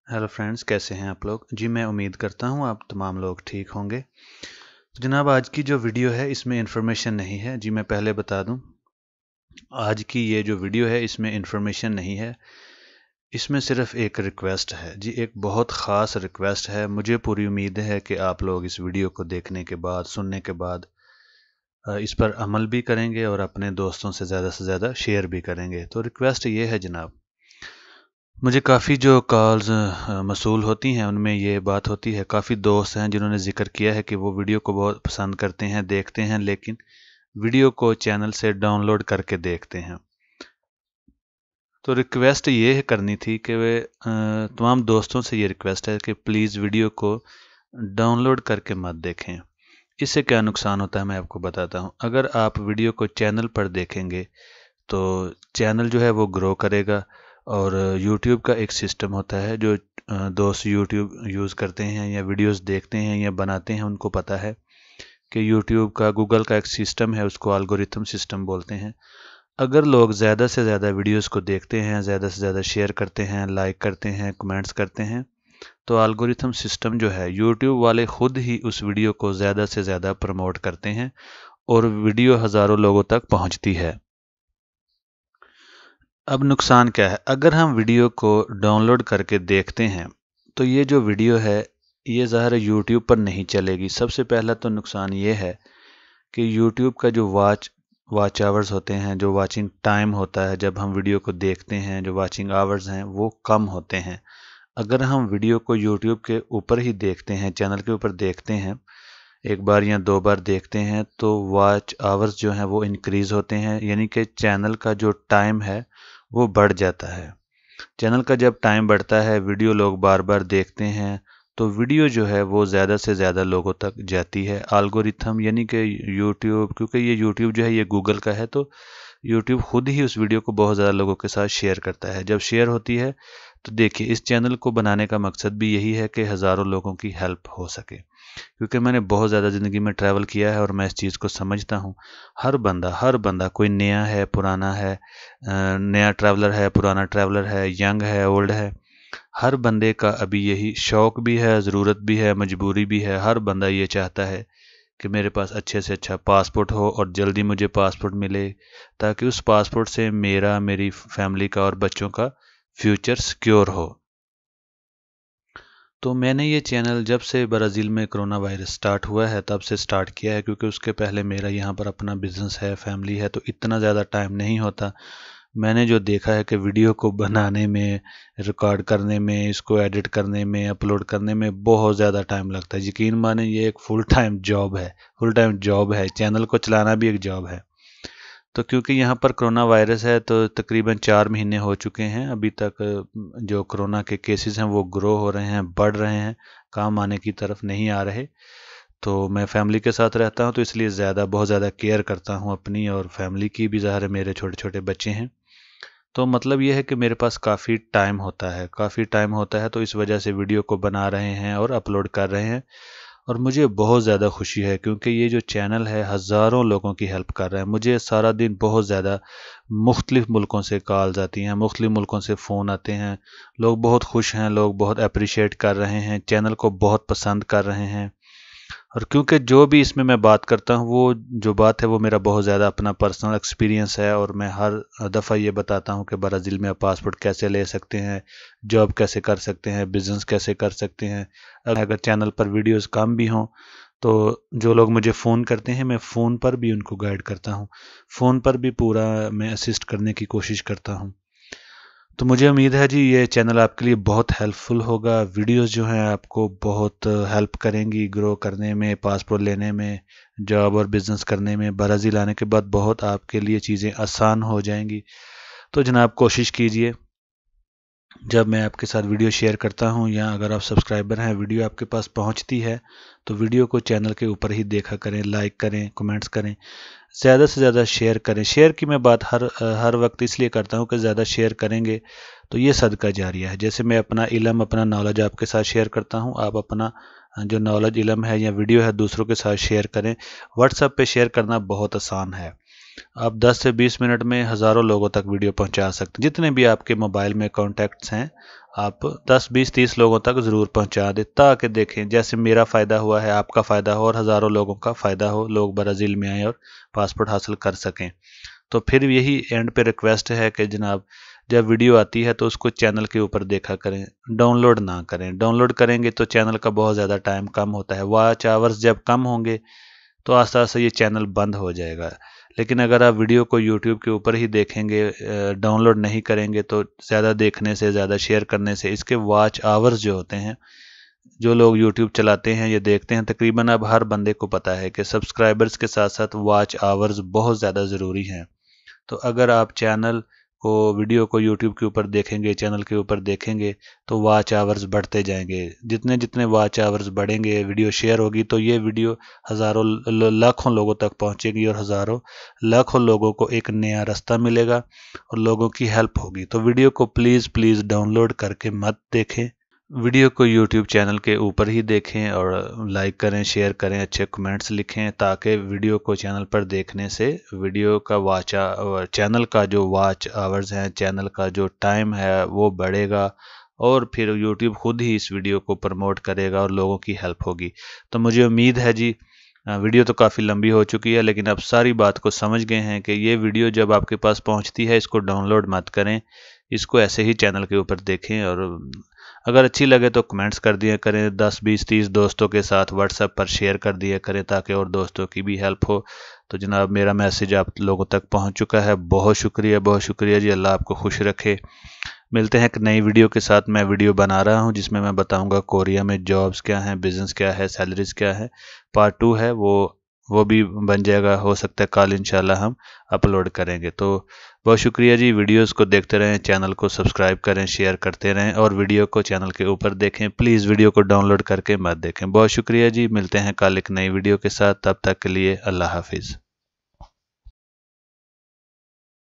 Hello friends, कैसे हैं आप लोग। जी मैं उम्मीद करता हूं आप तमाम लोग ठीक होंगे। तो जनाब, आज की जो वीडियो है इसमें इंफॉर्मेशन नहीं है। जी मैं पहले बता दूं, आज की ये जो वीडियो है इसमें इंफॉर्मेशन नहीं है, इसमें सिर्फ एक रिक्वेस्ट है। जी एक बहुत ख़ास रिक्वेस्ट है। मुझे पूरी उम्मीद है कि आप लोग इस वीडियो को देखने के बाद, सुनने के बाद इस पर अमल भी करेंगे और अपने दोस्तों से ज़्यादा शेयर भी करेंगे। तो रिक्वेस्ट ये है जनाब, मुझे काफ़ी जो कॉल्स मसूल होती हैं उनमें ये बात होती है, काफ़ी दोस्त हैं जिन्होंने ज़िक्र किया है कि वो वीडियो को बहुत पसंद करते हैं, देखते हैं, लेकिन वीडियो को चैनल से डाउनलोड करके देखते हैं। तो रिक्वेस्ट ये करनी थी कि वे तमाम दोस्तों से ये रिक्वेस्ट है कि प्लीज़ वीडियो को डाउनलोड करके मत देखें। इससे क्या नुकसान होता है मैं आपको बताता हूँ। अगर आप वीडियो को चैनल पर देखेंगे तो चैनल जो है वो ग्रो करेगा। और YouTube का एक सिस्टम होता है, जो दोस्त YouTube यूज़ करते हैं या वीडियोस देखते हैं या बनाते हैं उनको पता है कि YouTube का, गूगल का एक सिस्टम है, उसको एल्गोरिथम सिस्टम बोलते हैं। अगर लोग ज़्यादा से ज़्यादा वीडियोस को देखते हैं, ज़्यादा से ज़्यादा शेयर करते हैं, लाइक करते हैं, कमेंट्स करते हैं, तो एल्गोरिथम सिस्टम जो है, YouTube वाले खुद ही उस वीडियो को ज़्यादा से ज़्यादा प्रमोट करते हैं और वीडियो हज़ारों लोगों तक पहुंचती है। अब नुकसान क्या है, अगर हम वीडियो को डाउनलोड करके देखते हैं तो ये जो वीडियो है ये ज़ाहिर है यूट्यूब पर नहीं चलेगी। सबसे पहला तो नुकसान ये है कि यूट्यूब का जो वॉच आवर्स होते हैं, जो वाचिंग टाइम होता है जब हम वीडियो को देखते हैं, जो वाचिंग आवर्स हैं वो कम होते हैं। अगर हम वीडियो को यूट्यूब के ऊपर ही देखते हैं, चैनल के ऊपर देखते हैं, एक बार या दो बार देखते हैं, तो वॉच आवर्स जो हैं वो इंक्रीज़ होते हैं, यानी कि चैनल का जो टाइम है वो बढ़ जाता है। चैनल का जब टाइम बढ़ता है, वीडियो लोग बार बार देखते हैं, तो वीडियो जो है वो ज़्यादा से ज़्यादा लोगों तक जाती है। एल्गोरिथम यानी कि यूट्यूब, क्योंकि ये यूट्यूब जो है ये गूगल का है, तो यूट्यूब खुद ही उस वीडियो को बहुत ज़्यादा लोगों के साथ शेयर करता है। जब शेयर होती है तो देखिए, इस चैनल को बनाने का मकसद भी यही है कि हज़ारों लोगों की हेल्प हो सके। क्योंकि मैंने बहुत ज़्यादा ज़िंदगी में ट्रैवल किया है और मैं इस चीज़ को समझता हूँ। हर बंदा कोई नया है, पुराना है, नया ट्रैवलर है, पुराना ट्रैवलर है, यंग है, ओल्ड है, हर बंदे का अभी यही शौक़ भी है, ज़रूरत भी है, मजबूरी भी है। हर बंदा ये चाहता है कि मेरे पास अच्छे से अच्छा पासपोर्ट हो और जल्दी मुझे पासपोर्ट मिले, ताकि उस पासपोर्ट से मेरा, मेरी फैमिली का और बच्चों का फ्यूचर सिक्योर हो। तो मैंने ये चैनल जब से ब्राज़ील में कोरोना वायरस स्टार्ट हुआ है तब से स्टार्ट किया है, क्योंकि उसके पहले मेरा यहाँ पर अपना बिज़नेस है, फैमिली है, तो इतना ज़्यादा टाइम नहीं होता। मैंने जो देखा है कि वीडियो को बनाने में, रिकॉर्ड करने में, इसको एडिट करने में, अपलोड करने में बहुत ज़्यादा टाइम लगता है। यकीन माने ये एक फुल टाइम जॉब है, चैनल को चलाना भी एक जॉब है। तो क्योंकि यहाँ पर कोरोना वायरस है तो तकरीबन 4 महीने हो चुके हैं, अभी तक जो कोरोना के केसेस हैं वो ग्रो हो रहे हैं, बढ़ रहे हैं, काम आने की तरफ नहीं आ रहे। तो मैं फैमिली के साथ रहता हूँ, तो इसलिए बहुत ज़्यादा केयर करता हूँ अपनी और फैमिली की भी। ज़ाहिर है मेरे छोटे छोटे बच्चे हैं, तो मतलब ये है कि मेरे पास काफ़ी टाइम होता है, तो इस वजह से वीडियो को बना रहे हैं और अपलोड कर रहे हैं। और मुझे बहुत ज़्यादा खुशी है क्योंकि ये जो चैनल है हज़ारों लोगों की हेल्प कर रहा है। मुझे सारा दिन बहुत ज़्यादा मुख्तलिफ़ मुल्कों से कॉल्स आती हैं, मुख्तलिफ़ मुल्कों से फ़ोन आते हैं। लोग बहुत खुश हैं, लोग बहुत अप्रिशिएट कर रहे हैं, चैनल को बहुत पसंद कर रहे हैं। और क्योंकि जो भी इसमें मैं बात करता हूँ, वो जो बात है वो मेरा बहुत ज़्यादा अपना पर्सनल एक्सपीरियंस है, और मैं हर दफ़ा ये बताता हूँ कि ब्राज़ील में आप पासपोर्ट कैसे ले सकते हैं, जॉब कैसे कर सकते हैं, बिज़नेस कैसे कर सकते हैं। अगर चैनल पर वीडियोस कम भी हों तो जो लोग मुझे फ़ोन करते हैं, मैं फ़ोन पर भी उनको गाइड करता हूँ, फ़ोन पर भी पूरा मैं असिस्ट करने की कोशिश करता हूँ। तो मुझे उम्मीद है जी ये चैनल आपके लिए बहुत हेल्पफुल होगा। वीडियोस जो हैं आपको बहुत हेल्प करेंगी ग्रो करने में, पासपोर्ट लेने में, जॉब और बिज़नेस करने में। ब्राज़ील आने के बाद बहुत आपके लिए चीज़ें आसान हो जाएंगी। तो जनाब कोशिश कीजिए, जब मैं आपके साथ वीडियो शेयर करता हूं या अगर आप सब्सक्राइबर हैं, वीडियो आपके पास पहुंचती है, तो वीडियो को चैनल के ऊपर ही देखा करें, लाइक करें, कमेंट्स करें, ज़्यादा से ज़्यादा शेयर करें। शेयर की मैं बात हर वक्त इसलिए करता हूं कि ज़्यादा शेयर करेंगे तो ये सदका जारिया है। जैसे मैं अपना इल्म, अपना नॉलेज आपके साथ शेयर करता हूं, आप अपना जो नॉलेज, इल्म है या वीडियो है दूसरों के साथ शेयर करें। व्हाट्सएप पे शेयर करना बहुत आसान है। आप 10 से 20 मिनट में हज़ारों लोगों तक वीडियो पहुंचा सकते हैं। जितने भी आपके मोबाइल में कॉन्टैक्ट्स हैं, आप 10, 20, 30 लोगों तक ज़रूर पहुंचा दें, ताकि देखें जैसे मेरा फ़ायदा हुआ है, आपका फ़ायदा हो और हज़ारों लोगों का फ़ायदा हो, लोग ब्राज़ील में आएँ और पासपोर्ट हासिल कर सकें। तो फिर यही एंड पे रिक्वेस्ट है कि जनाब, जब वीडियो आती है तो उसको चैनल के ऊपर देखा करें, डाउनलोड ना करें। डाउनलोड करेंगे तो चैनल का बहुत ज़्यादा टाइम कम होता है, वॉच आवर्स जब कम होंगे तो आस्ते आस्ते ये चैनल बंद हो जाएगा। लेकिन अगर आप वीडियो को यूट्यूब के ऊपर ही देखेंगे, डाउनलोड नहीं करेंगे, तो ज़्यादा देखने से, ज़्यादा शेयर करने से इसके वॉच आवर्स जो होते हैं, जो लोग यूट्यूब चलाते हैं, ये देखते हैं, तकरीबन अब हर बंदे को पता है कि सब्सक्राइबर्स के साथ साथ वॉच आवर्स बहुत ज़्यादा ज़रूरी हैं। तो अगर आप चैनल को, वीडियो को यूट्यूब के ऊपर देखेंगे, चैनल के ऊपर देखेंगे, तो वॉच आवर्स बढ़ते जाएंगे। जितने जितने वॉच आवर्स बढ़ेंगे, वीडियो शेयर होगी, तो ये वीडियो हज़ारों लाखों लोगों तक पहुंचेगी और हज़ारों लाखों लोगों को एक नया रास्ता मिलेगा और लोगों की हेल्प होगी। तो वीडियो को प्लीज़ प्लीज़ डाउनलोड करके मत देखें, वीडियो को यूट्यूब चैनल के ऊपर ही देखें और लाइक करें, शेयर करें, अच्छे कमेंट्स लिखें, ताकि वीडियो को चैनल पर देखने से वीडियो का चैनल का जो वॉच आवर्स हैं, चैनल का जो टाइम है वो बढ़ेगा और फिर यूट्यूब खुद ही इस वीडियो को प्रमोट करेगा और लोगों की हेल्प होगी। तो मुझे उम्मीद है जी, वीडियो तो काफ़ी लंबी हो चुकी है, लेकिन आप सारी बात को समझ गए हैं कि ये वीडियो जब आपके पास पहुंचती है, इसको डाउनलोड मत करें, इसको ऐसे ही चैनल के ऊपर देखें और अगर अच्छी लगे तो कमेंट्स कर दिया करें। 10, 20, 30 दोस्तों के साथ व्हाट्सएप पर शेयर कर दिया करें, ताकि और दोस्तों की भी हेल्प हो। तो जनाब, मेरा मैसेज आप लोगों तक पहुंच चुका है। बहुत शुक्रिया जी। अल्लाह आपको खुश रखे। मिलते हैं एक नई वीडियो के साथ। मैं वीडियो बना रहा हूं जिसमें मैं बताऊंगा कोरिया में जॉब्स क्या हैं, बिजनेस क्या है, सैलरीज क्या है। पार्ट 2 है, वो भी बन जाएगा, हो सकता है कल इंशाल्लाह हम अपलोड करेंगे। तो बहुत शुक्रिया जी। वीडियोस को देखते रहें, चैनल को सब्सक्राइब करें, शेयर करते रहें और वीडियो को चैनल के ऊपर देखें। प्लीज़ वीडियो को डाउनलोड करके मत देखें। बहुत शुक्रिया जी। मिलते हैं कल एक नई वीडियो के साथ। तब तक के लिए अल्लाह हाफिज़।